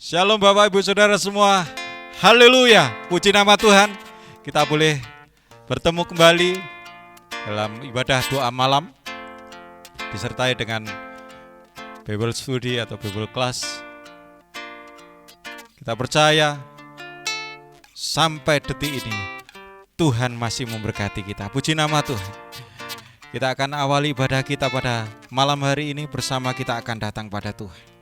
Shalom Bapak Ibu Saudara semua. Haleluya, puji nama Tuhan. Kita boleh bertemu kembali dalam ibadah doa malam, disertai dengan Bible Study atau Bible Class. Kita percaya sampai detik ini Tuhan masih memberkati kita. Puji nama Tuhan. Kita akan awali ibadah kita pada malam hari ini bersama kita akan datang pada Tuhan.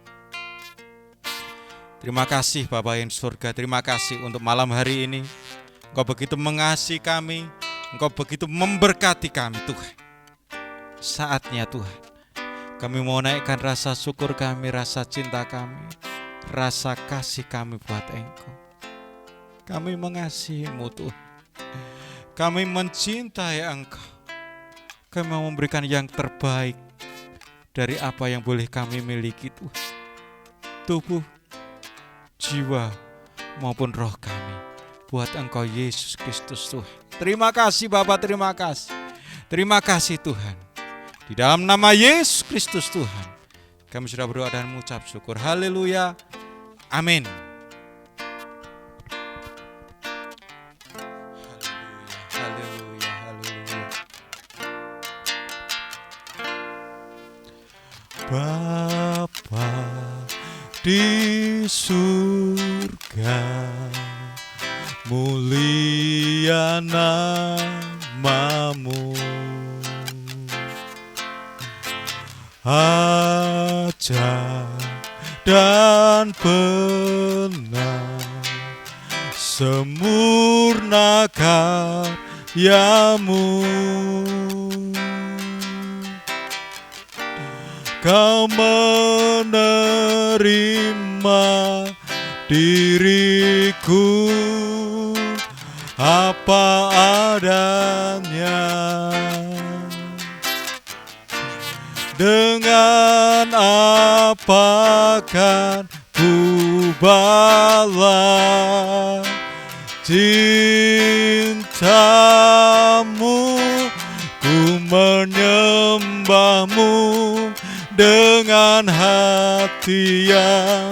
Terima kasih Bapa yang di surga, terima kasih untuk malam hari ini. Engkau begitu mengasihi kami, Engkau begitu memberkati kami Tuhan. Saatnya Tuhan, kami mau naikkan rasa syukur kami, rasa cinta kami, rasa kasih kami buat Engkau. Kami mengasihi-Mu Tuhan, kami mencintai Engkau. Kami mau memberikan yang terbaik dari apa yang boleh kami miliki Tuhan. Tubuh, jiwa maupun roh kami buat Engkau Yesus Kristus Tuhan. Terima kasih Bapa, terima kasih. Terima kasih Tuhan. Di dalam nama Yesus Kristus Tuhan, kami sudah berdoa dan mengucap syukur. Haleluya. Amin. Haleluya, haleluya, haleluya. Bapa di surga, mulia nama-Mu, ajaib dan benar, sempurna karya-Mu. Kau menerima diriku apa adanya, dengan apa kan ku balas cinta-Mu, ku menyembah-Mu dengan hati yang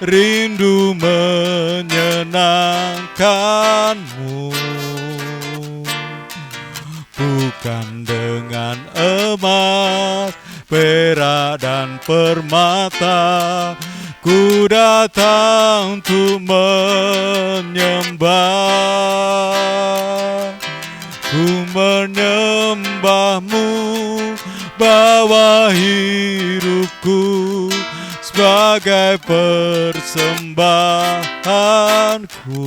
rindu menyenangkan-Mu. Bukan dengan emas, perak dan permata, ku datang untuk menyembah. Ku menyembah-Mu, bawa hidupku sebagai persembahanku,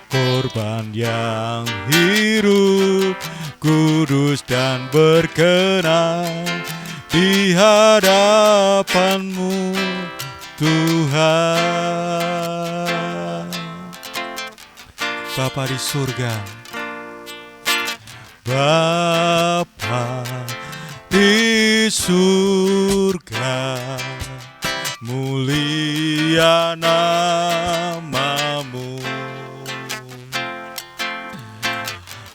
korban yang hidup, kudus dan berkenan di hadapan-Mu Tuhan. Bapa di surga, Bapa di surga, mulia nama-Mu,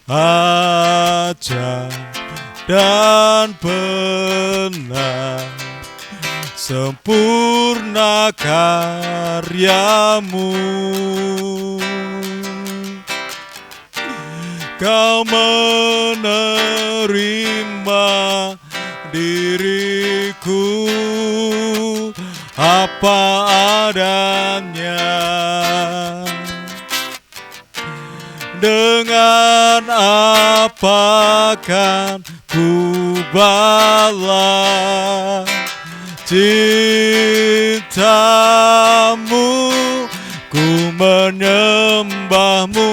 ajaib dan benar, sempurna karya-Mu. Kau menerima diriku apa adanya, dengan apa kan ku balas cinta-Mu, ku menyembah-Mu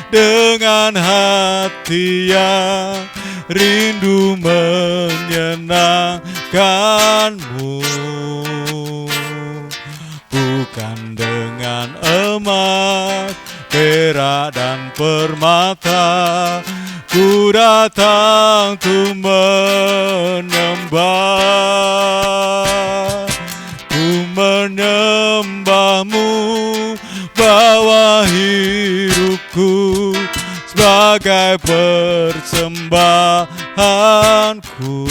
dengan hati yang rindu menyenangkan-Mu. Bukan dengan emas, perak dan permata, ku datang untuk menyembah. Ku menyembah-Mu, bawa hidupku sebagai persembahanku,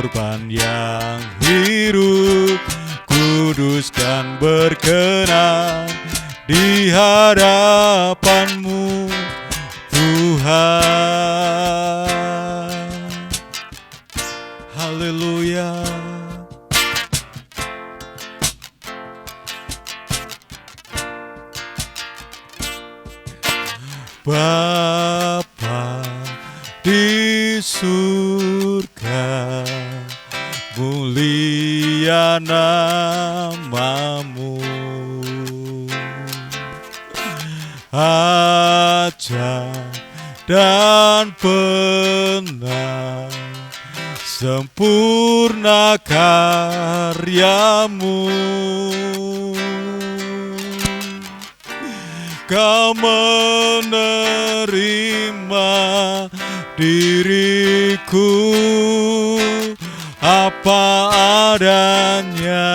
korban yang hidup, kudus dan berkenan di hadapan-Mu Tuhan. Haleluya. Bapa di surga, mulia nama-Mu, ajaib dan benar, sempurna karya-Mu. Kau menerima diriku apa adanya,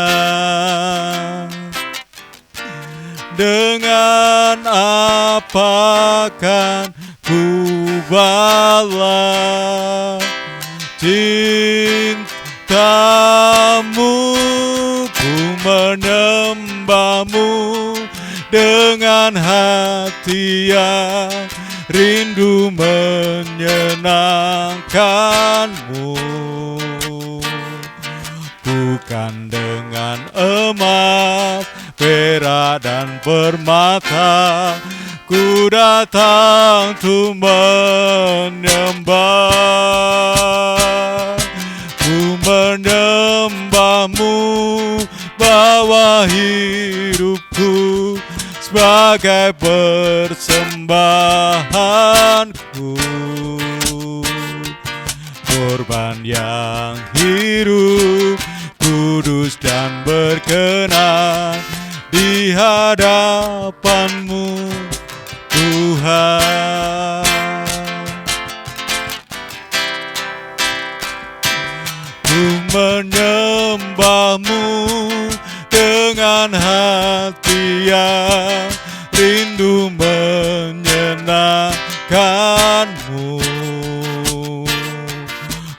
dengan apa kan ku balas cinta-Mu, ku menyembah-Mu dengan hati yang rindu menyenangkan-Mu, bukan dengan emas, perak dan permata. Ku datang untuk menyembah, ku menyembah-Mu, bawa hidupku sebagai persembahanku, korban yang hidup, kudus dan berkenan di hadapan-Mu Tuhan. Ku menyembah-Mu dengan hati yang rindu menyenangkan-Mu,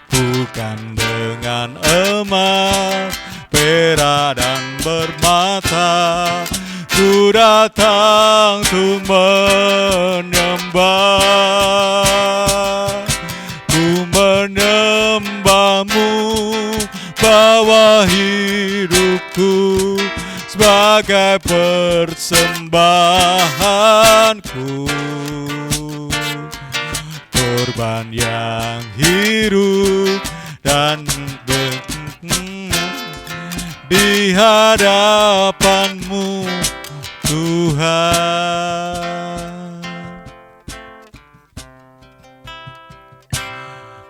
bukan dengan emas, perak dan permata. Ku datang untuk menyembah, ku menyembah-Mu, bawa hidupku sebagai persembahanku, korban yang hidup dan di hadapan-Mu Tuhan.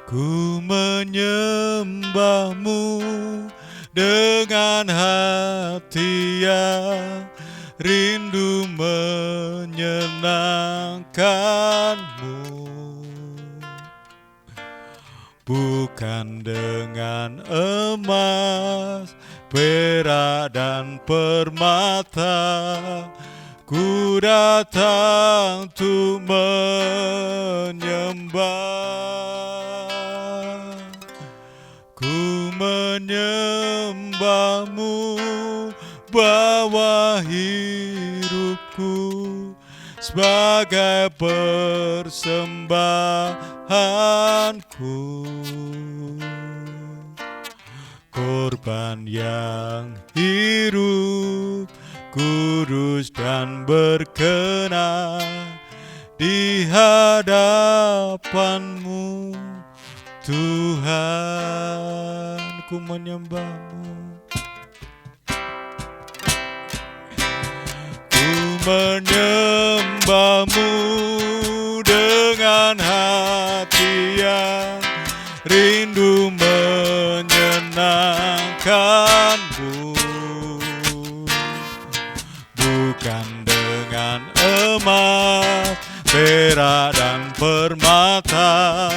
Ku menyembah-Mu dengan hati yang rindu menyenangkan-Mu, bukan dengan emas, perak dan permata. Ku datang untuk menyembah, ku menyembah-Mu, bawa hidupku sebagai persembahanku, korban yang hidup, kudus dan berkenan di hadapan-Mu Tuhan. Ku menyembah-Mu, ku menyembah-Mu dengan hati yang rindu menyenangkan-Mu, bukan dengan emas, perak dan permata.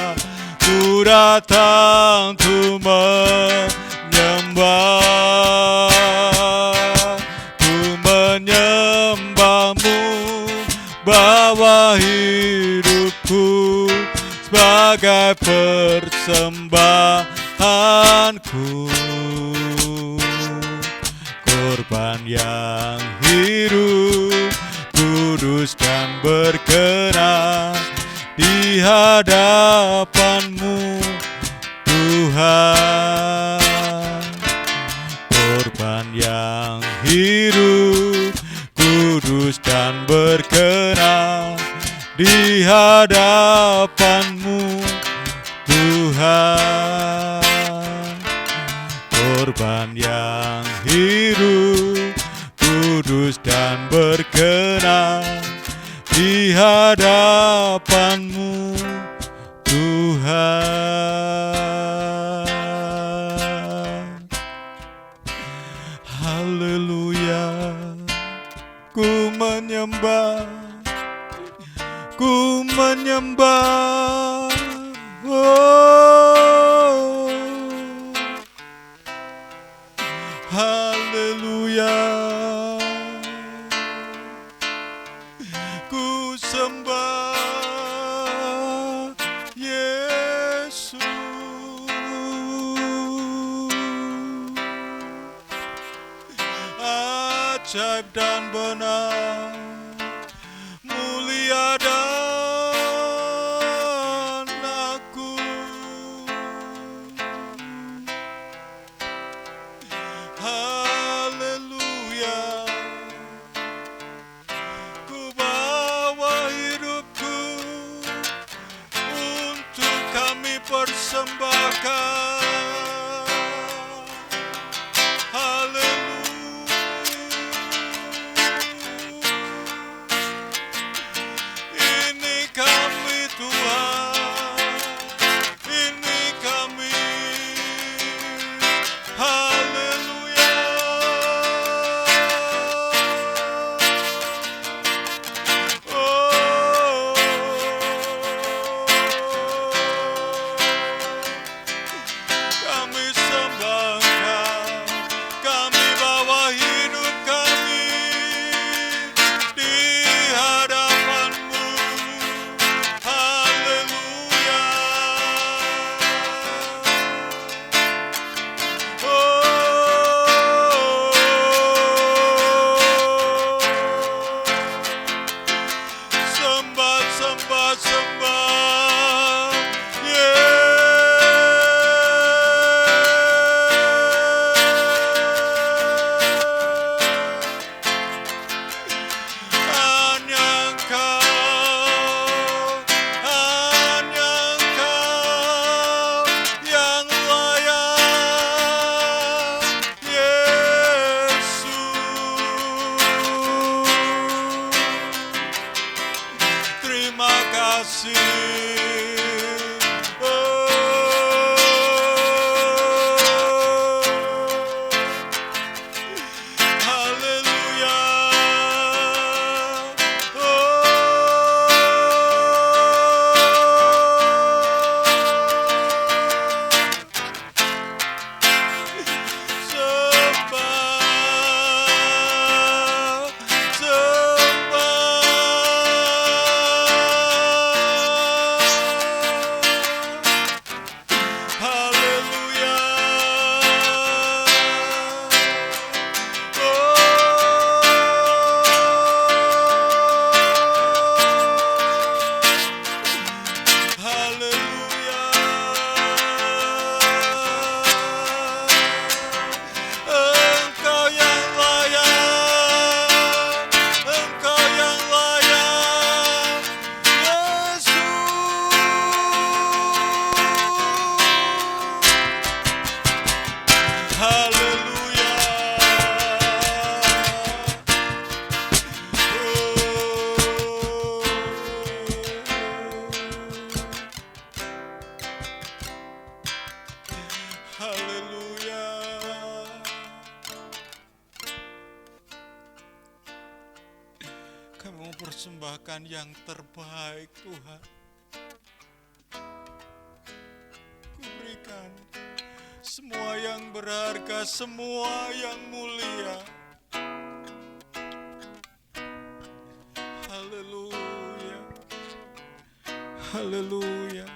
Ku datang untuk menyembah, ku menyembah-Mu, bawa hidupku sebagai persembahanku, Tuhanku, korban yang hidup, kudus dan berkenan di hadapan-Mu, Tuhan. Korban yang hidup, kudus dan berkenan di hadapan-Mu, Tuhan. Korban yang hidup, kudus dan berkenan di hadapan-Mu, Tuhan. Haleluya, ku menyembah, ku menyembah. Oh, haleluya, ku sembah Yesus. Ajaib dan benar, mulia dan agung. Haleluya, ku bawa hidupku untuk kami persembahkan. Persembahkan yang terbaik, Tuhan. Kuberikan semua yang berharga, semua yang mulia. Haleluya, haleluya.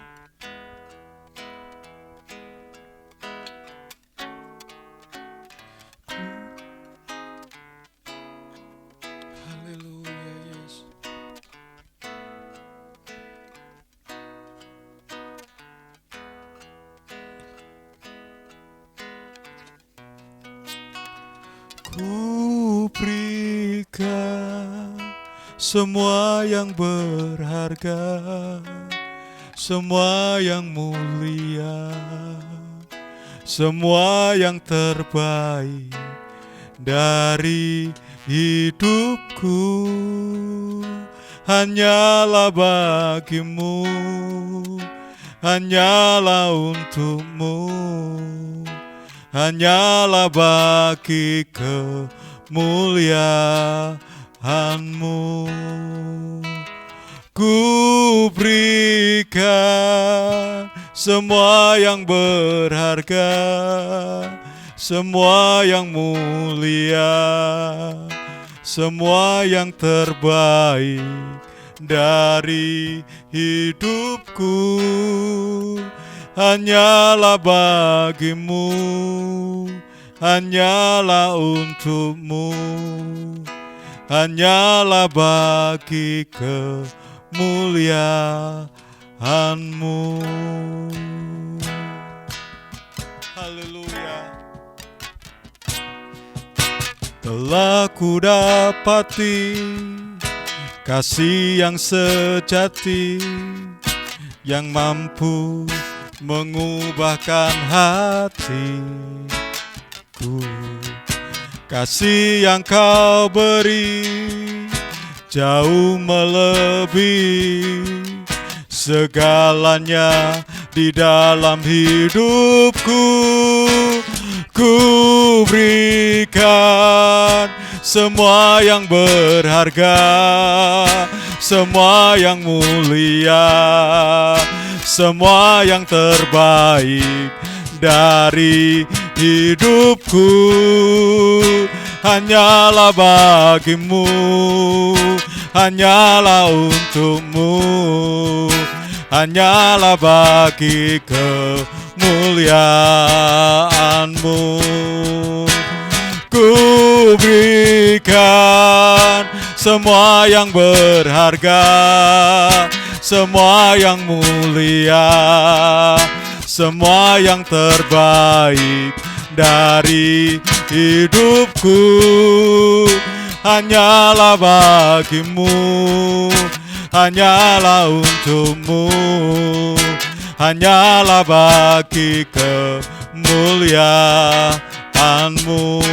Ku berikan semua yang berharga, semua yang mulia, semua yang terbaik dari hidupku, hanyalah bagimu, hanyalah untukmu, hanyalah bagi kemuliaan-Mu. Ku berikan semua yang berharga, semua yang mulia, semua yang terbaik dari hidupku, hanyalah bagimu, hanyalah untukmu, hanyalah bagi kemuliaan-Mu. Haleluya. Telah ku dapati kasih yang sejati, yang mampu mengubahkan hatiku. Kasih yang Kau beri jauh melebihi segalanya di dalam hidupku. Ku berikan semua yang berharga, semua yang mulia, semua yang terbaik dari hidupku, hanyalah bagimu, hanyalah untukmu, hanyalah bagi kemuliaan-Mu. Ku berikan semua yang berharga, semua yang mulia, semua yang terbaik dari hidupku, hanyalah bagimu, hanyalah untukmu, hanyalah bagi kemuliaan-Mu,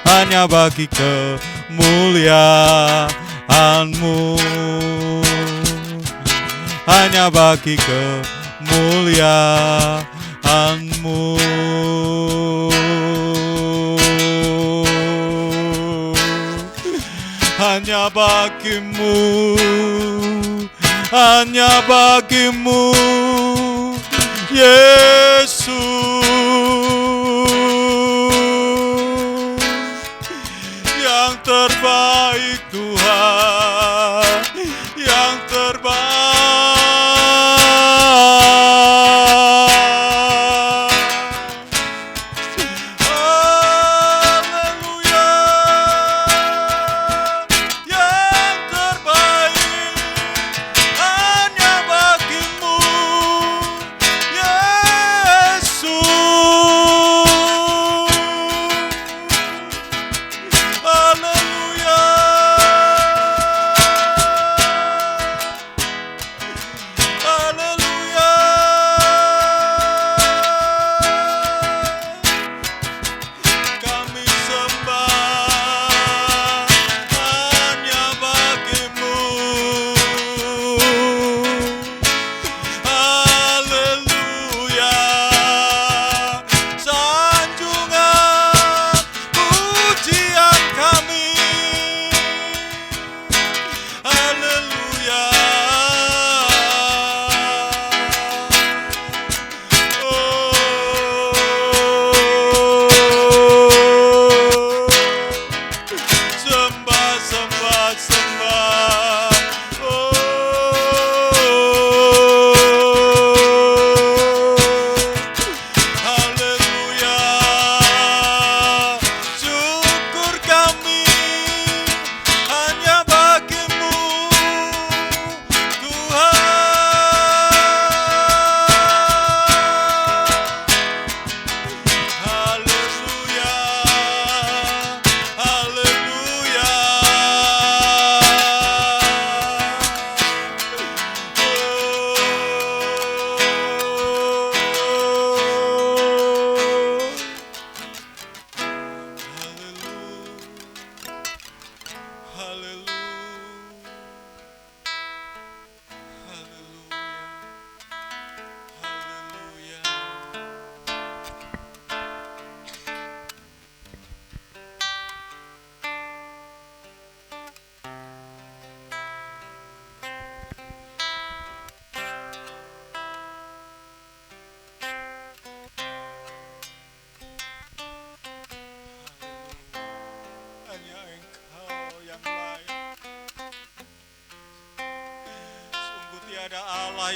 hanya bagi kemuliaan-Mu, hanya bagi kemuliaan-Mu. Hanya bagimu, hanya bagimu, Yesus, yang terbaik Tuhan, yang terbaik.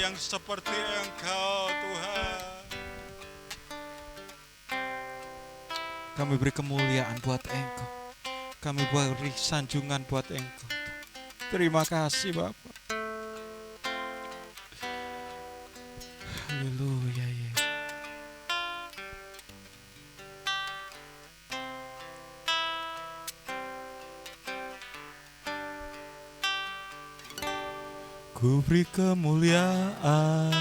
yang seperti Engkau Tuhan. Kami beri kemuliaan buat Engkau. Kami beri sanjungan buat Engkau. Terima kasih Bapa. Haleluya Yesus. Ku beri kemuliaan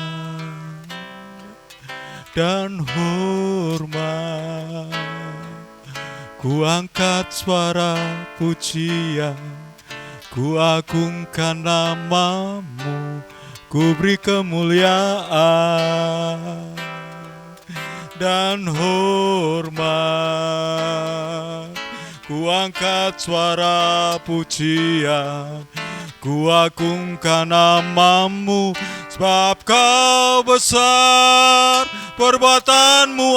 dan hormat, ku angkat suara pujian, ku agungkan namamu, ku beri kemuliaan dan hormat, ku angkat suara pujian, ku agungkan namamu, sebab Kau besar, perbuatanmu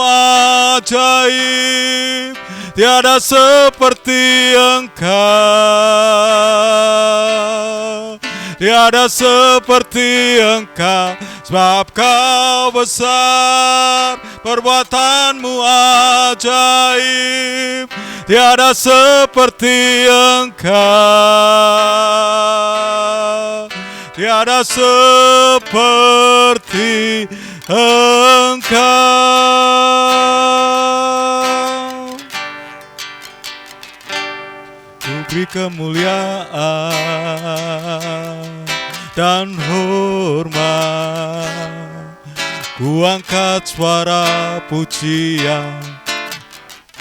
ajaib, tiada seperti Engkau, tiada seperti Engkau, sebab Kau besar, perbuatanmu ajaib, tiada seperti Engkau, tiada seperti Engkau. Ku beri kemuliaan dan hormat, ku angkat suara pujian,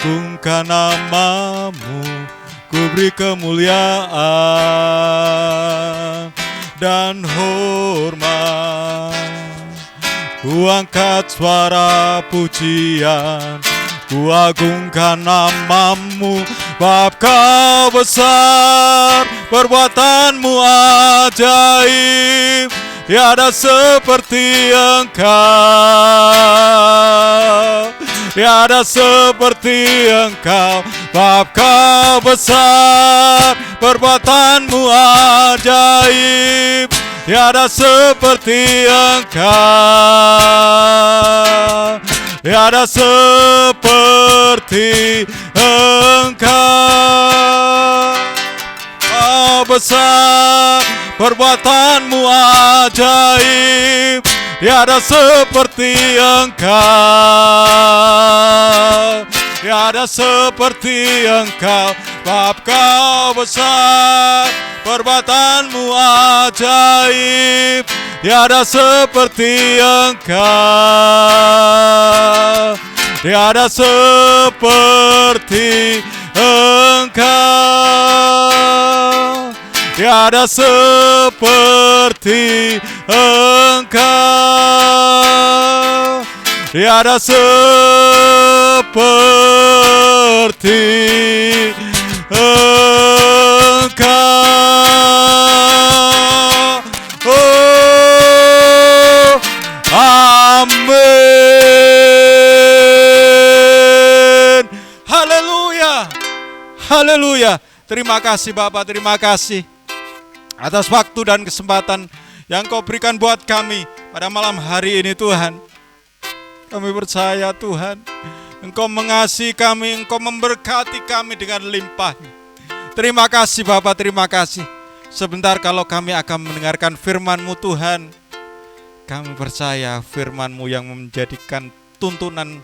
agungkan namamu, ku beri kemuliaan dan hormat, ku angkat suara pujian, ku agungkan namamu, sebab Kau besar, perbuatanmu ajaib, tiada seperti Engkau, tiada seperti Engkau, sebab Kau besar, perbuatanmu ajaib, tiada seperti Engkau, tiada seperti Engkau. Kau besar, perbuatanmu ajaib, tiada seperti Engkau, tiada seperti Engkau, sebab Kau besar, perbuatanmu ajaib, tiada seperti Engkau, tiada seperti Engkau, tiada seperti Engkau, tiada seperti Engkau. Oh, amin. Haleluya. Haleluya. Terima kasih Bapak, terima kasih atas waktu dan kesempatan yang Kau berikan buat kami pada malam hari ini Tuhan. Kami percaya Tuhan, Engkau mengasihi kami, Engkau memberkati kami dengan limpahnya. Terima kasih Bapak, terima kasih. Sebentar kalau kami akan mendengarkan firman-Mu Tuhan, kami percaya firman-Mu yang menjadikan tuntunan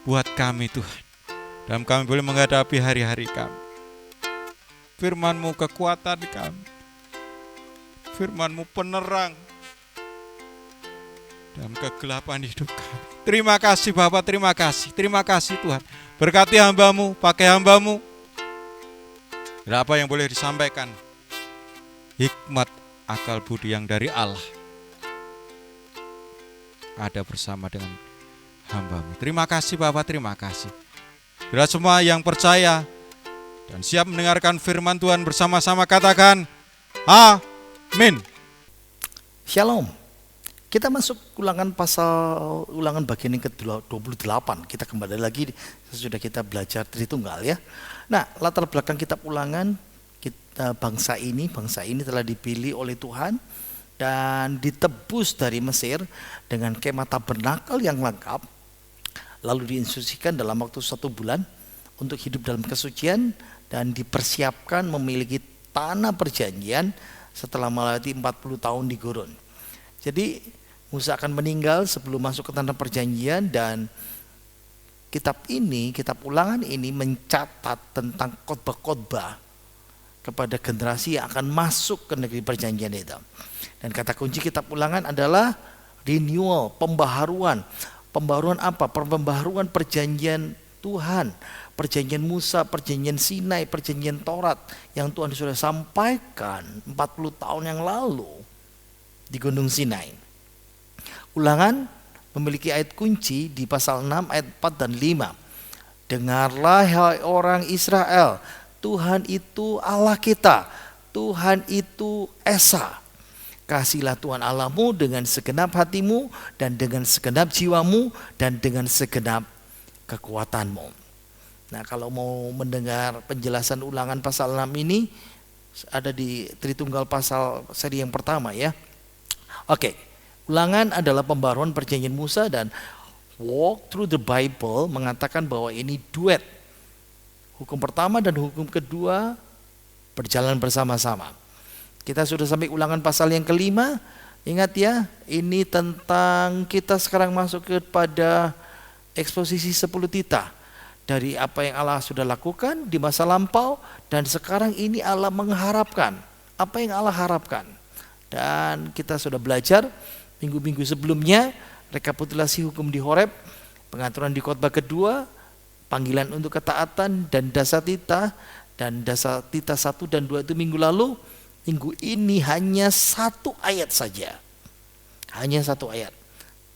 buat kami Tuhan, dan kami boleh menghadapi hari-hari kami. Firman-Mu kekuatan kami, firman-Mu penerang dalam kegelapan hidup kami. Terima kasih Bapak, terima kasih Tuhan. Berkati hamba-Mu, pakai hamba-Mu. Dan apa yang boleh disampaikan, hikmat akal budi yang dari Allah ada bersama dengan hamba-Mu. Terima kasih Bapak, terima kasih. Bila semua yang percaya dan siap mendengarkan firman Tuhan bersama-sama katakan amin. Shalom. Kita masuk ulangan bagian yang ke-28. Kita kembali lagi sesudah kita belajar Tritunggal ya. Nah, latar belakang kitab Ulangan, kita bangsa ini telah dipilih oleh Tuhan dan ditebus dari Mesir dengan kemah tabernakel yang lengkap, lalu diinstruksikan dalam waktu 1 bulan untuk hidup dalam kesucian dan dipersiapkan memiliki tanah perjanjian setelah melewati 40 tahun di gurun. Jadi Musa akan meninggal sebelum masuk ke tanah perjanjian, dan kitab Ulangan ini mencatat tentang khotbah-khotbah kepada generasi yang akan masuk ke negeri perjanjian itu. Dan kata kunci kitab Ulangan adalah renewal, pembaharuan. Pembaharuan apa? Pembaharuan perjanjian Tuhan, perjanjian Musa, perjanjian Sinai, perjanjian Taurat yang Tuhan sudah sampaikan 40 tahun yang lalu di Gunung Sinai. Ulangan memiliki ayat kunci di pasal 6 ayat 4 dan 5. Dengarlah hai orang Israel, Tuhan itu Allah kita, Tuhan itu Esa. Kasihlah Tuhan Allahmu dengan segenap hatimu dan dengan segenap jiwamu dan dengan segenap kekuatanmu. Nah, kalau mau mendengar penjelasan Ulangan pasal 6 ini ada di Tritunggal pasal seri yang pertama ya. Oke, Ulangan adalah pembaruan perjanjian Musa, dan Walk Through the Bible mengatakan bahwa ini duet. Hukum pertama dan hukum kedua berjalan bersama-sama. Kita sudah sampai Ulangan pasal yang kelima. Ingat ya, ini tentang kita sekarang masuk kepada eksposisi 10 titah dari apa yang Allah sudah lakukan di masa lampau, dan sekarang ini Allah mengharapkan apa yang Allah harapkan. Dan kita sudah belajar minggu-minggu sebelumnya rekapitulasi hukum di Horeb, pengaturan di khotbah kedua, panggilan untuk ketaatan dan dasar titah, dan dasar titah 1 dan 2 itu minggu lalu. Minggu ini hanya 1 ayat saja, hanya 1 ayat,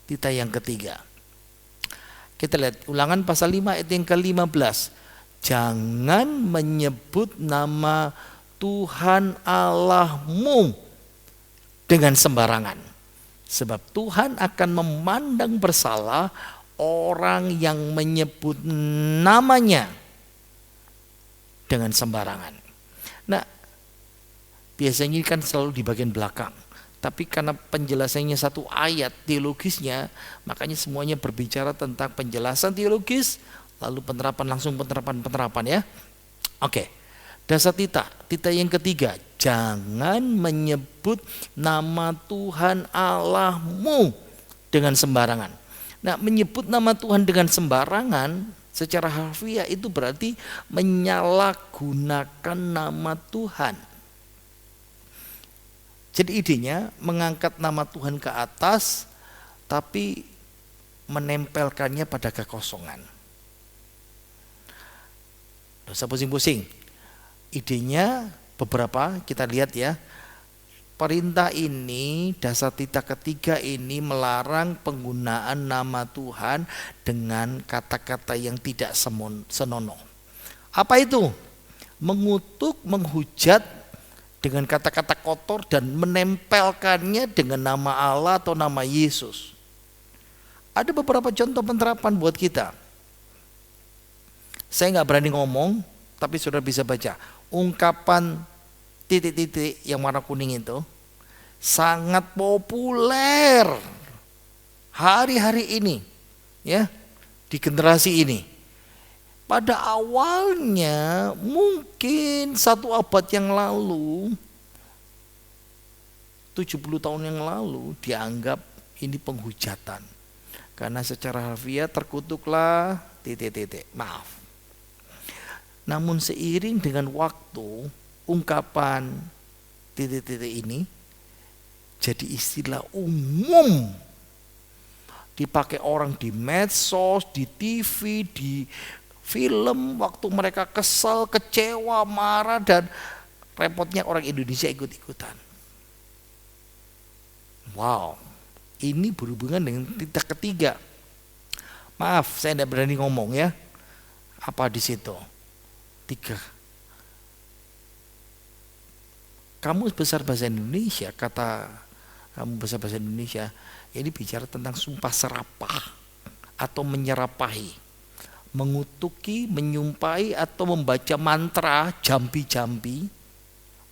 titah yang ketiga. Kita lihat Ulangan pasal 5 ayat yang ke-15. Jangan menyebut nama Tuhan Allahmu dengan sembarangan, sebab Tuhan akan memandang bersalah orang yang menyebut namanya dengan sembarangan. Nah, biasanya kan selalu di bagian belakang, tapi karena penjelasannya 1 ayat teologisnya, makanya semuanya berbicara tentang penjelasan teologis, lalu penerapan ya. Oke, dasar titah yang ketiga, jangan menyebut nama Tuhan Allahmu dengan sembarangan. Nah, menyebut nama Tuhan dengan sembarangan secara harfiah itu berarti menyalahgunakan nama Tuhan. Jadi idenya mengangkat nama Tuhan ke atas tapi menempelkannya pada kekosongan. Tidak usah pusing-pusing. Idenya beberapa kita lihat ya. Perintah ini, dasar titah ketiga ini melarang penggunaan nama Tuhan dengan kata-kata yang tidak senonoh. Apa itu? Mengutuk, menghujat dengan kata-kata kotor dan menempelkannya dengan nama Allah atau nama Yesus. Ada beberapa contoh penerapan buat kita. Saya nggak berani ngomong, tapi saudara bisa baca. Ungkapan titik-titik yang warna kuning itu sangat populer hari-hari ini, ya, di generasi ini. Pada awalnya mungkin 1 abad yang lalu, 70 tahun yang lalu, dianggap ini penghujatan. Karena secara harfiah terkutuklah titik-titik. Maaf. Namun seiring dengan waktu, ungkapan titik-titik ini jadi istilah umum. Dipakai orang di medsos, di TV, di film, waktu mereka kesal, kecewa, marah, dan repotnya orang Indonesia ikut-ikutan. Wow, ini berhubungan dengan titah ketiga. Maaf, saya tidak berani ngomong ya. Apa di situ? 3. Kamus Besar Bahasa Indonesia, kata Kamus Besar Bahasa Indonesia, ini bicara tentang sumpah serapah atau menyerapahi. Mengutuki, menyumpahi atau membaca mantra jampi-jampi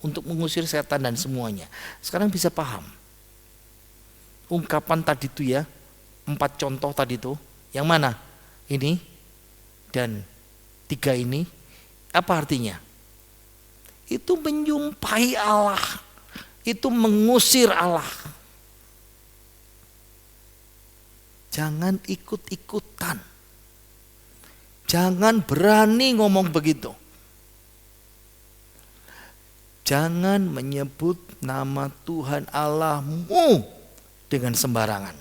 untuk mengusir setan dan semuanya. Sekarang bisa paham ungkapan tadi itu ya, 4 contoh tadi itu, yang mana? Ini dan 3 ini, apa artinya? Itu menyumpahi Allah, itu mengusir Allah. Jangan ikut-ikutan, jangan berani ngomong begitu. Jangan menyebut nama Tuhan Allahmu dengan sembarangan.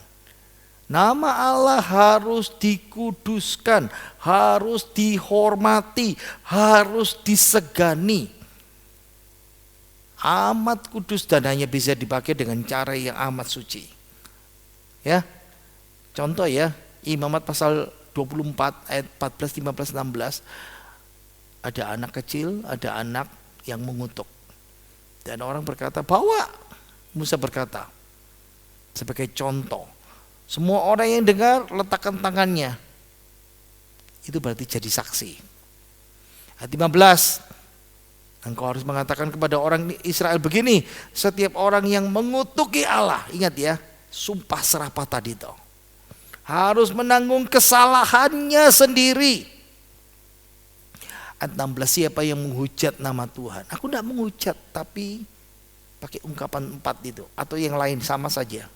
Nama Allah harus dikuduskan, harus dihormati, harus disegani. Amat kudus dan hanya bisa dipakai dengan cara yang amat suci. Ya. Contoh ya, Imamat pasal 24 ayat 14, 15, 16. Ada anak kecil, ada anak yang mengutuk. Dan orang berkata, bawa. Musa berkata, sebagai contoh, semua orang yang dengar letakkan tangannya. Itu berarti jadi saksi. Ayat 15, engkau harus mengatakan kepada orang Israel begini, setiap orang yang mengutuki Allah, ingat ya, sumpah serapah tadi itu, harus menanggung kesalahannya sendiri. Ayat 16, siapa yang menghujat nama Tuhan? Aku tidak menghujat, tapi pakai ungkapan 4 itu atau yang lain sama saja.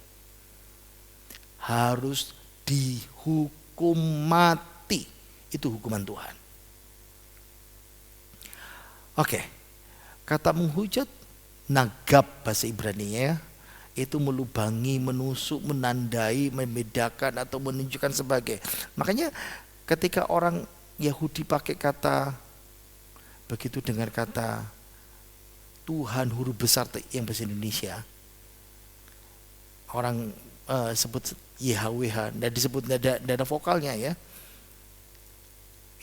Harus dihukum mati. Itu hukuman Tuhan. Oke. Kata menghujat, nagab bahasa Ibrani-nya, itu melubangi, menusuk, menandai, membedakan atau menunjukkan sebagai. Makanya ketika orang Yahudi pakai kata, begitu dengar kata Tuhan huruf besar yang bahasa Indonesia, orang sebut YHWH, dan disebut nada vokalnya ya,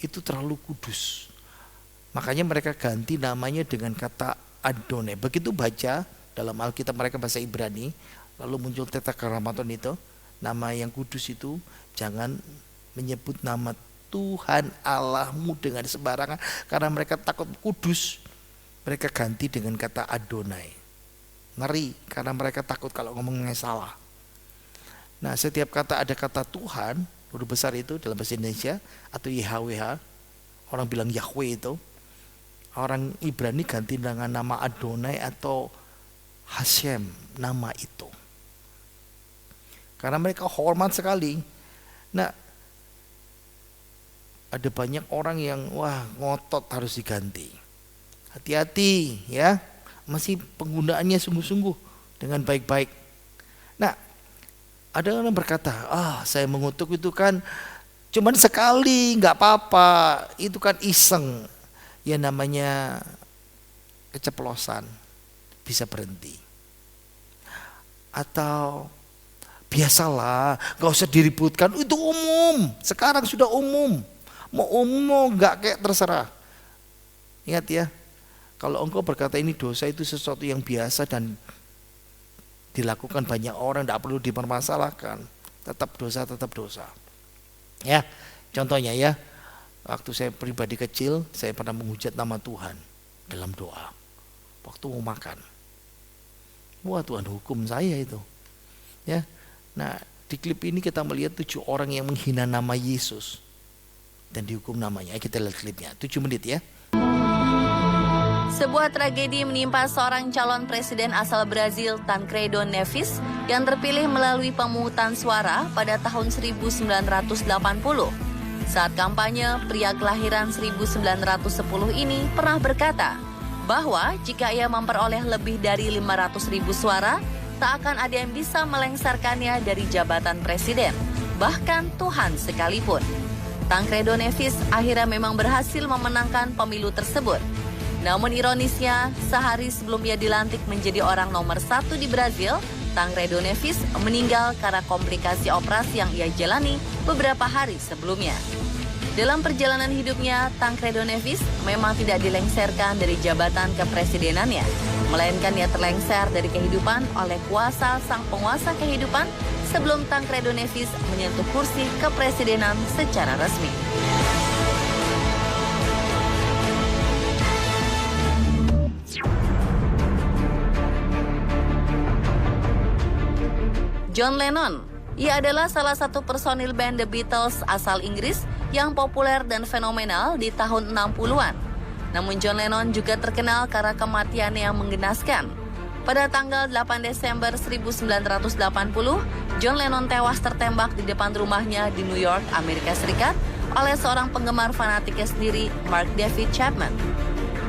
itu terlalu kudus. Makanya mereka ganti namanya dengan kata Adonai. Begitu baca dalam Alkitab mereka bahasa Ibrani, lalu muncul tetragramaton itu, nama yang kudus itu jangan menyebut nama Tuhan Allahmu dengan sembarangan, karena mereka takut kudus. Mereka ganti dengan kata Adonai. Ngeri, karena mereka takut kalau ngomongnya salah. Nah, setiap kata ada kata Tuhan, huruf besar itu dalam bahasa Indonesia, atau YHWH, orang bilang Yahweh itu, orang Ibrani ganti dengan nama Adonai atau Hashem, nama itu. Karena mereka hormat sekali. Nah, ada banyak orang yang ngotot harus diganti. Hati-hati ya, masih penggunaannya sungguh-sungguh dengan baik-baik. Nah, ada orang berkata, saya mengutuk itu kan cuman sekali, nggak apa-apa, itu kan iseng. Ya namanya keceplosan, bisa berhenti. Atau biasalah, nggak usah diributkan, itu umum. Sekarang sudah umum. Mau umum mau enggak kayak terserah. Ingat ya, kalau engkau berkata ini dosa, itu sesuatu yang biasa dan dilakukan banyak orang, tidak perlu dipermasalahkan. Tetap dosa. Ya, contohnya ya, waktu saya pribadi kecil, saya pernah menghujat nama Tuhan dalam doa. Waktu mau makan, Tuhan hukum saya itu. Ya, nah di klip ini kita melihat 7 orang yang menghina nama Yesus dan dihukum namanya. Kita lihat klipnya, 7 menit ya. Sebuah tragedi menimpa seorang calon presiden asal Brazil, Tancredo Neves, yang terpilih melalui pemungutan suara pada tahun 1980. Saat kampanye, pria kelahiran 1910 ini pernah berkata bahwa jika ia memperoleh lebih dari 500.000 suara, tak akan ada yang bisa melengsarkannya dari jabatan presiden, bahkan Tuhan sekalipun. Tancredo Neves akhirnya memang berhasil memenangkan pemilu tersebut. Namun ironisnya, sehari sebelum ia dilantik menjadi orang nomor 1 di Brazil, Tancredo Neves meninggal karena komplikasi operasi yang ia jalani beberapa hari sebelumnya. Dalam perjalanan hidupnya, Tancredo Neves memang tidak dilengsarkan dari jabatan kepresidenannya, melainkan ia terlengser dari kehidupan oleh kuasa sang penguasa kehidupan sebelum Tancredo Neves menyentuh kursi kepresidenan secara resmi. John Lennon. Ia adalah salah satu personil band The Beatles asal Inggris yang populer dan fenomenal di tahun 60-an. Namun John Lennon juga terkenal karena kematiannya yang menggenaskan. Pada tanggal 8 Desember 1980, John Lennon tewas tertembak di depan rumahnya di New York, Amerika Serikat oleh seorang penggemar fanatiknya sendiri, Mark David Chapman.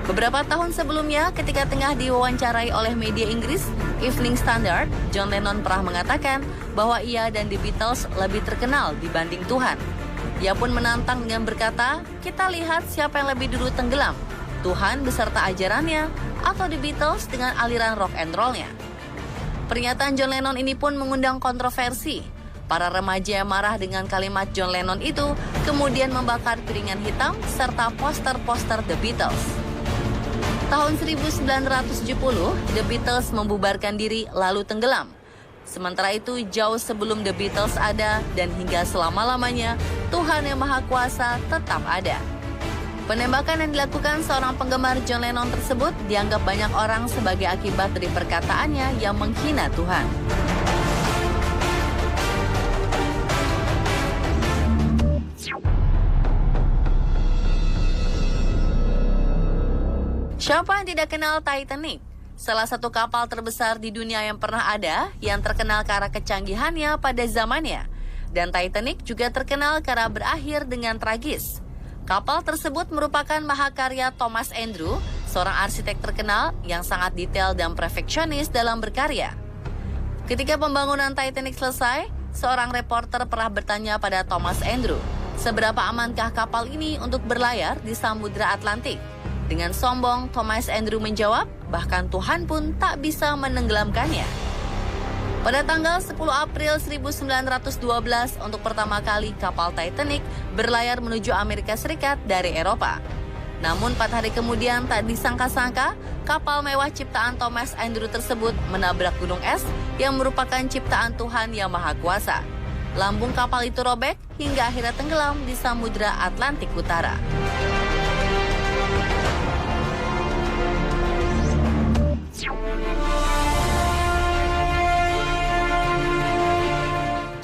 Beberapa tahun sebelumnya, ketika tengah diwawancarai oleh media Inggris, Evening Standard, John Lennon pernah mengatakan bahwa ia dan The Beatles lebih terkenal dibanding Tuhan. Ia pun menantang dengan berkata, kita lihat siapa yang lebih dulu tenggelam, Tuhan beserta ajarannya, atau The Beatles dengan aliran rock and roll-nya. Pernyataan John Lennon ini pun mengundang kontroversi. Para remaja yang marah dengan kalimat John Lennon itu kemudian membakar piringan hitam serta poster-poster The Beatles. Tahun 1970, The Beatles membubarkan diri lalu tenggelam. Sementara itu, jauh sebelum The Beatles ada dan hingga selama-lamanya, Tuhan Yang Maha Kuasa tetap ada. Penembakan yang dilakukan seorang penggemar John Lennon tersebut dianggap banyak orang sebagai akibat dari perkataannya yang menghina Tuhan. Siapa yang tidak kenal Titanic? Salah satu kapal terbesar di dunia yang pernah ada, yang terkenal karena kecanggihannya pada zamannya. Dan Titanic juga terkenal karena berakhir dengan tragis. Kapal tersebut merupakan mahakarya Thomas Andrew, seorang arsitek terkenal yang sangat detail dan perfeksionis dalam berkarya. Ketika pembangunan Titanic selesai, seorang reporter pernah bertanya pada Thomas Andrew, seberapa amankah kapal ini untuk berlayar di Samudra Atlantik? Dengan sombong, Thomas Andrew menjawab, bahkan Tuhan pun tak bisa menenggelamkannya. Pada tanggal 10 April 1912, untuk pertama kali kapal Titanic berlayar menuju Amerika Serikat dari Eropa. Namun 4 hari kemudian tak disangka-sangka, kapal mewah ciptaan Thomas Andrew tersebut menabrak gunung es yang merupakan ciptaan Tuhan Yang Maha Kuasa. Lambung kapal itu robek hingga akhirnya tenggelam di Samudra Atlantik Utara.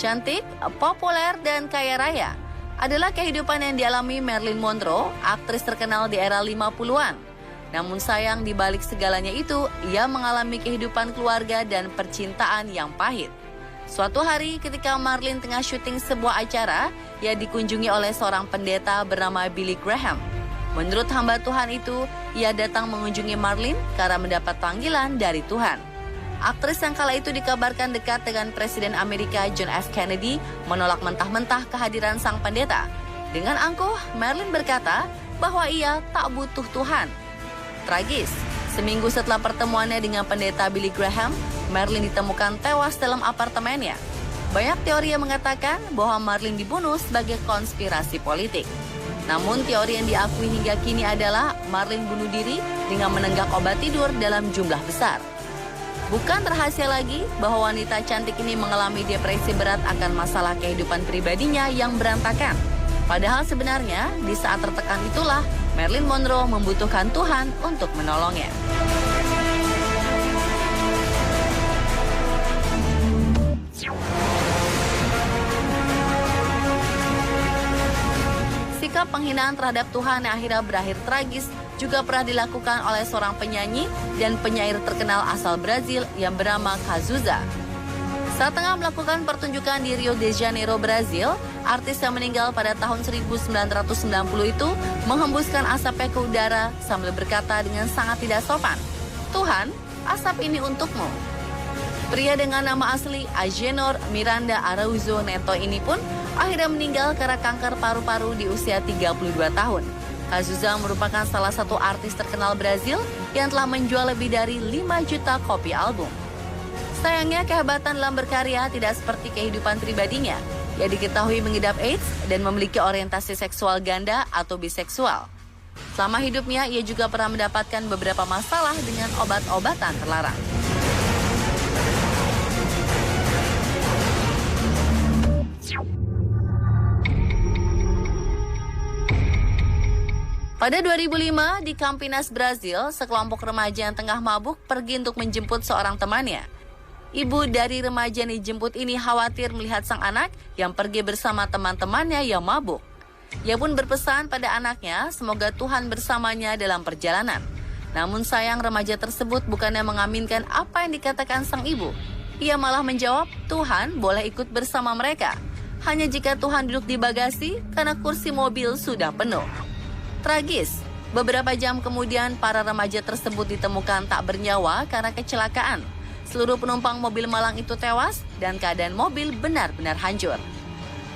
Cantik, populer, dan kaya raya adalah kehidupan yang dialami Marilyn Monroe, aktris terkenal di era 50-an. Namun sayang di balik segalanya itu, ia mengalami kehidupan keluarga dan percintaan yang pahit. Suatu hari ketika Marilyn tengah syuting sebuah acara, ia dikunjungi oleh seorang pendeta bernama Billy Graham. Menurut hamba Tuhan itu, ia datang mengunjungi Marilyn karena mendapat panggilan dari Tuhan. Aktris yang kala itu dikabarkan dekat dengan Presiden Amerika John F. Kennedy menolak mentah-mentah kehadiran sang pendeta. Dengan angkuh, Marilyn berkata bahwa ia tak butuh Tuhan. Tragis, seminggu setelah pertemuannya dengan pendeta Billy Graham, Marilyn ditemukan tewas dalam apartemennya. Banyak teori yang mengatakan bahwa Marilyn dibunuh sebagai konspirasi politik. Namun teori yang diakui hingga kini adalah Marilyn bunuh diri dengan menenggak obat tidur dalam jumlah besar. Bukan rahasia lagi bahwa wanita cantik ini mengalami depresi berat akan masalah kehidupan pribadinya yang berantakan. Padahal sebenarnya di saat tertekan itulah Marilyn Monroe membutuhkan Tuhan untuk menolongnya. Sikap penghinaan terhadap Tuhan yang akhirnya berakhir tragis juga pernah dilakukan oleh seorang penyanyi dan penyair terkenal asal Brazil yang bernama Cazuza. Saat tengah melakukan pertunjukan di Rio de Janeiro, Brazil, artis yang meninggal pada tahun 1990 itu menghembuskan asapnya ke udara sambil berkata dengan sangat tidak sopan, "Tuhan, asap ini untukmu." Pria dengan nama asli Agenor Miranda Araújo Neto ini pun akhirnya meninggal karena kanker paru-paru di usia 32 tahun. Cazuza merupakan salah satu artis terkenal Brazil yang telah menjual lebih dari 5 juta kopi album. Sayangnya kehebatan dalam berkarya tidak seperti kehidupan pribadinya. Ia diketahui mengidap AIDS dan memiliki orientasi seksual ganda atau biseksual. Selama hidupnya, ia juga pernah mendapatkan beberapa masalah dengan obat-obatan terlarang. Pada 2005, di Campinas, Brazil, sekelompok remaja yang tengah mabuk pergi untuk menjemput seorang temannya. Ibu dari remaja yang dijemput ini khawatir melihat sang anak yang pergi bersama teman-temannya yang mabuk. Ia pun berpesan pada anaknya semoga Tuhan bersamanya dalam perjalanan. Namun sayang remaja tersebut bukannya mengaminkan apa yang dikatakan sang ibu. Ia malah menjawab, Tuhan boleh ikut bersama mereka. Hanya jika Tuhan duduk di bagasi karena kursi mobil sudah penuh. Tragis, beberapa jam kemudian para remaja tersebut ditemukan tak bernyawa karena kecelakaan. Seluruh penumpang mobil malang itu tewas dan keadaan mobil benar-benar hancur.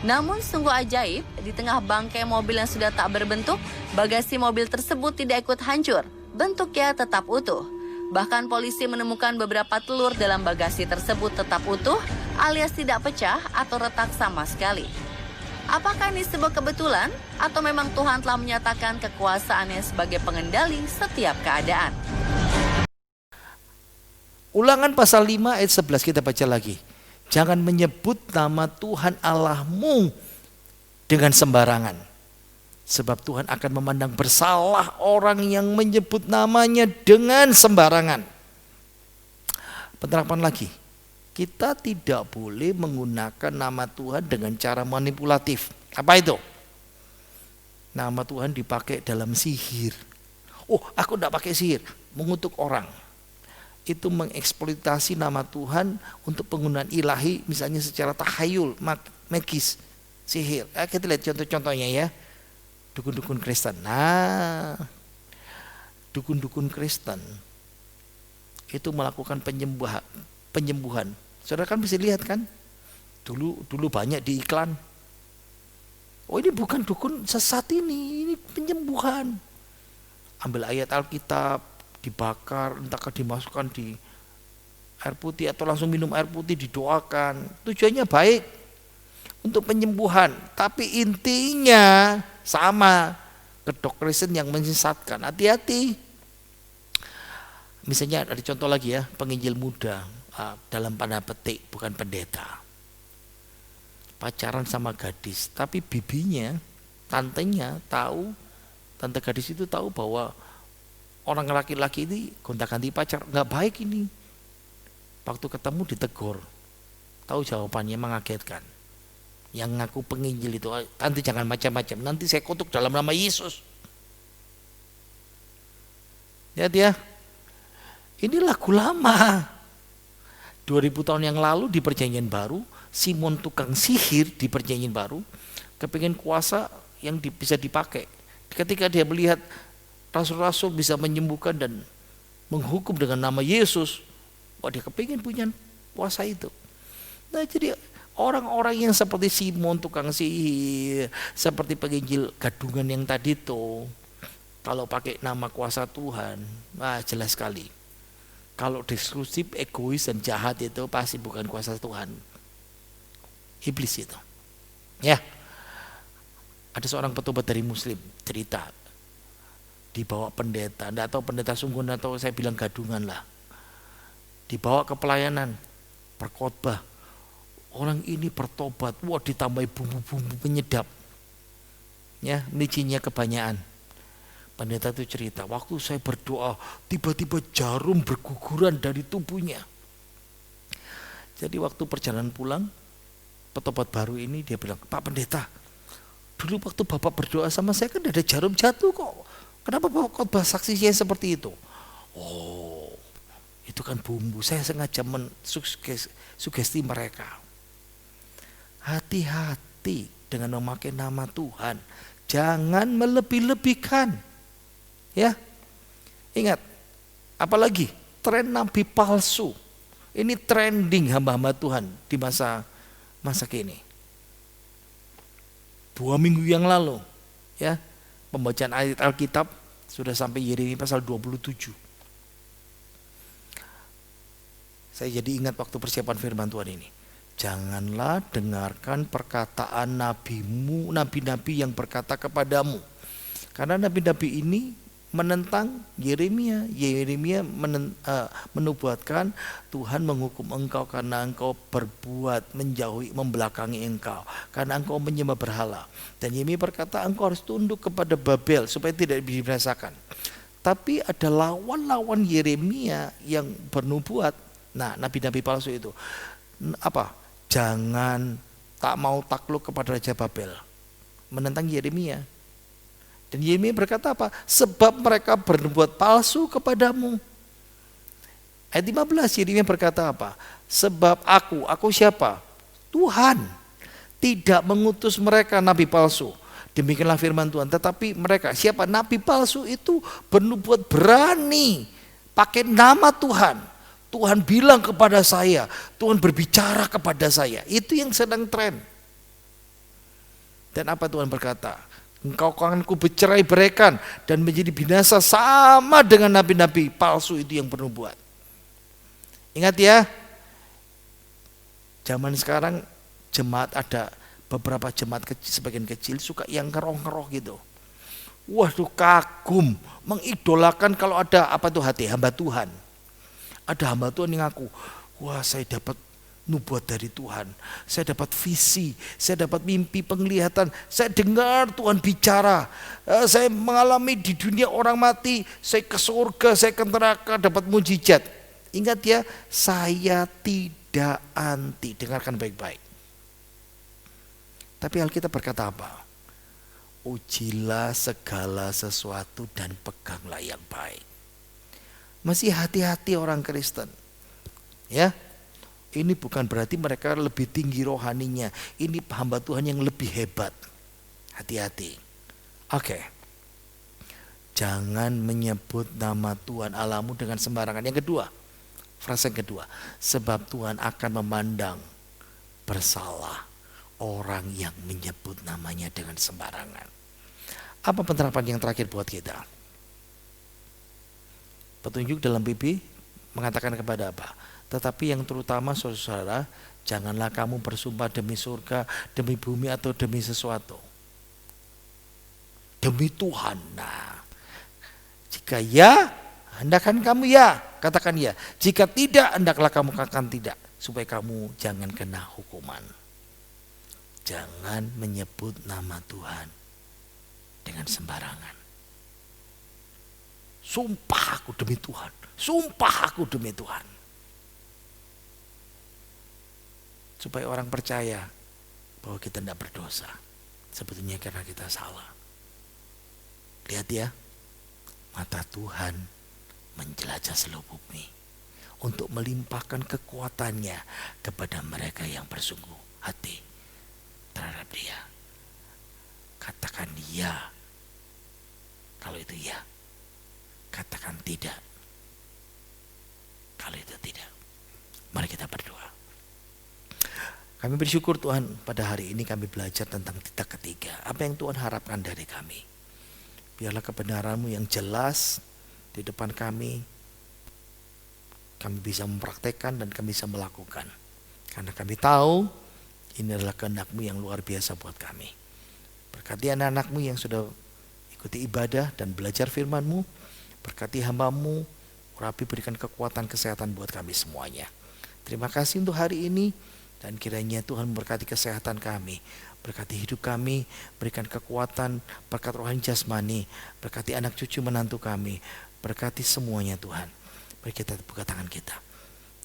Namun sungguh ajaib, di tengah bangkai mobil yang sudah tak berbentuk, bagasi mobil tersebut tidak ikut hancur. Bentuknya tetap utuh. Bahkan polisi menemukan beberapa telur dalam bagasi tersebut tetap utuh alias tidak pecah atau retak sama sekali. Apakah ini sebuah kebetulan atau memang Tuhan telah menyatakan kekuasaannya sebagai pengendali setiap keadaan? Ulangan pasal 5 ayat 11 kita baca lagi. Jangan menyebut nama Tuhan Allahmu dengan sembarangan. Sebab Tuhan akan memandang bersalah orang yang menyebut namanya dengan sembarangan. Penerapan lagi. Kita tidak boleh menggunakan nama Tuhan dengan cara manipulatif. Apa itu? Nama Tuhan dipakai dalam sihir. Oh, aku tidak pakai sihir. Mengutuk orang. Itu mengeksploitasi nama Tuhan untuk penggunaan ilahi, misalnya secara tahayul, magis, sihir. Kita lihat contoh-contohnya ya. Dukun-dukun Kristen. Nah, dukun-dukun Kristen itu melakukan penyembuhan. Saudara kan bisa lihat kan? Dulu banyak di iklan. Oh, ini bukan dukun sesat ini penyembuhan. Ambil ayat Alkitab, dibakar, entahkah dimasukkan di air putih atau langsung minum air putih, didoakan. Tujuannya baik untuk penyembuhan, tapi intinya sama, kedok Kristen yang menyesatkan. Hati-hati. Misalnya ada contoh lagi ya, penginjil muda, dalam tanda petik, bukan pendeta, pacaran sama gadis, tapi bibinya, tantenya tahu, tante gadis itu tahu bahwa orang laki-laki ini gonta-ganti pacar, nggak baik ini. Waktu ketemu ditegur, tahu jawabannya, mengagetkan. Yang ngaku penginjil itu, tante jangan macam-macam, nanti saya kutuk dalam nama Yesus. Lihat ya, ini lagu lama. 2000 tahun yang lalu di perjanjian baru, Simon tukang sihir di perjanjian baru kepingin kuasa yang bisa dipakai. Ketika dia melihat rasul-rasul bisa menyembuhkan dan menghukum dengan nama Yesus, wah dia kepingin punya kuasa itu. Nah jadi orang-orang yang seperti Simon tukang sihir, seperti penginjil gadungan yang tadi itu, kalau pakai nama kuasa Tuhan, wah jelas sekali. Kalau destruktif, egois dan jahat itu pasti bukan kuasa Tuhan. Iblis itu. Ya. Ada seorang petobat dari Muslim cerita, dibawa pendeta, enggak tahu pendeta sungguhan atau saya bilang gadungan lah, dibawa ke pelayanan, berkhotbah. Orang ini bertobat, wah ditambahi bumbu-bumbu penyedap, ya micinnya kebanyakan. Pendeta itu cerita, waktu saya berdoa, tiba-tiba jarum berguguran dari tubuhnya. Jadi waktu perjalanan pulang, petobat baru ini dia bilang, Pak Pendeta, dulu waktu Bapak berdoa sama saya kan ada jarum jatuh kok. Kenapa Bapak khotbah saksinya seperti itu? Oh, itu kan bumbu. Saya sengaja sugesti mereka. Hati-hati dengan memakai nama Tuhan. Jangan melebih-lebihkan. Ya, ingat, apalagi tren nabi palsu. Ini trending hamba-hamba Tuhan di masa kini. 2 minggu yang lalu, ya, pembacaan ayat Alkitab sudah sampai Yeremia pasal 27. Saya jadi ingat waktu persiapan firman Tuhan ini. Janganlah dengarkan perkataan nabimu, nabi-nabi yang berkata kepadamu. Karena nabi-nabi ini menentang Yeremia. Yeremia menubuatkan Tuhan menghukum engkau karena engkau berbuat menjauhi, membelakangi engkau, karena engkau menyembah berhala. Dan Yeremia berkata engkau harus tunduk kepada Babel supaya tidak dibinasakan. Tapi ada lawan-lawan Yeremia yang bernubuat Nah, nabi-nabi palsu itu apa? Jangan tak mau takluk kepada Raja Babel, menentang Yeremia. Dan Yeremia berkata apa? Sebab mereka berbuat palsu kepadamu. Ayat 15 Yeremia berkata apa? Sebab aku siapa? Tuhan tidak mengutus mereka nabi palsu. Demikianlah firman Tuhan. Tetapi mereka siapa? Nabi palsu itu bernubuat berani pakai nama Tuhan. Tuhan bilang kepada saya, Tuhan berbicara kepada saya. Itu yang sedang tren. Dan apa Tuhan berkata? Engkau akan kubercerai beraikan dan menjadi binasa sama dengan nabi-nabi palsu itu yang bernubuat. Ingat ya, zaman sekarang jemaat ada beberapa jemaat kecil, sebagian kecil suka yang ngeroh-ngeroh gitu. Waduh, kagum, mengidolakan kalau ada apa tuh hati hamba Tuhan. Ada hamba Tuhan yang ngaku, wah saya dapat nubuat dari Tuhan, saya dapat visi, saya dapat mimpi penglihatan, saya dengar Tuhan bicara, saya mengalami di dunia orang mati, saya ke surga, saya ke neraka, dapat mujizat. Ingat ya, saya tidak anti, dengarkan baik-baik. Tapi Alkitab berkata apa? Ujilah segala sesuatu dan peganglah yang baik. Masih hati-hati orang Kristen. Ya. Ini bukan berarti mereka lebih tinggi rohaninya. Ini hamba Tuhan yang lebih hebat. Hati-hati. Oke. Jangan menyebut nama Tuhan Allahmu dengan sembarangan. Yang kedua, frasa yang kedua, sebab Tuhan akan memandang bersalah orang yang menyebut namanya dengan sembarangan. Apa penerapan yang terakhir buat kita? Petunjuk dalam BB mengatakan kepada apa? Tetapi yang terutama saudara, janganlah kamu bersumpah demi surga, demi bumi atau demi sesuatu. Demi Tuhan. Nah, jika ya, hendakkan kamu ya, katakan ya. Jika tidak, hendaklah kamu katakan tidak, supaya kamu jangan kena hukuman. Jangan menyebut nama Tuhan dengan sembarangan. Sumpah aku demi Tuhan. Sumpah aku demi Tuhan. Supaya orang percaya bahwa kita tidak berdosa. Sebetulnya karena kita salah. Lihat ya. Mata Tuhan menjelajah seluruh bumi. Untuk melimpahkan kekuatannya kepada mereka yang bersungguh hati terhadap dia. Katakan ya. Kalau itu ya. Katakan tidak. Kalau itu tidak. Mari kita berdoa. Kami bersyukur Tuhan, pada hari ini kami belajar tentang titak ketiga. Apa yang Tuhan harapkan dari kami. Biarlah kebenaran-Mu yang jelas di depan kami bisa mempraktekkan dan kami bisa melakukan. Karena kami tahu ini adalah kehendak-Mu yang luar biasa buat kami. Berkati anak-anak-Mu yang sudah ikuti ibadah dan belajar firman-Mu. Berkati hamba-Mu, urapi berikan kekuatan kesehatan buat kami semuanya. Terima kasih untuk hari ini. Dan kiranya Tuhan memberkati kesehatan kami, berkati hidup kami, berikan kekuatan, berkat rohani jasmani, berkati anak cucu menantu kami, berkati semuanya Tuhan. Mari kita buka tangan kita.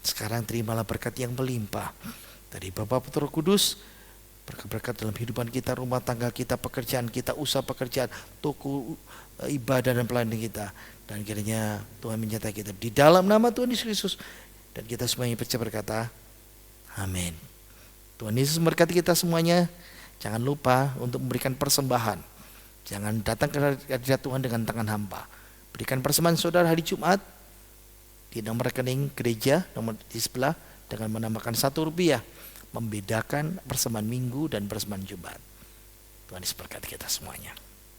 Sekarang terimalah berkat yang melimpah dari Bapa Putra Roh Kudus, berkat dalam kehidupan kita, rumah tangga kita, pekerjaan kita, usaha pekerjaan, toko ibadah dan pelayanan kita. Dan kiranya Tuhan menyertai kita di dalam nama Tuhan Yesus Kristus. Dan kita semuanya percaya berkata, amin. Tuhan Yesus memberkati kita semuanya. Jangan lupa untuk memberikan persembahan. Jangan datang ke hadirat Tuhan dengan tangan hampa. Berikan persembahan saudara hari Jumat di nomor rekening gereja, nomor di sebelah, dengan menambahkan Rp1. Membedakan persembahan Minggu dan persembahan Jumat. Tuhan Yesus memberkati kita semuanya.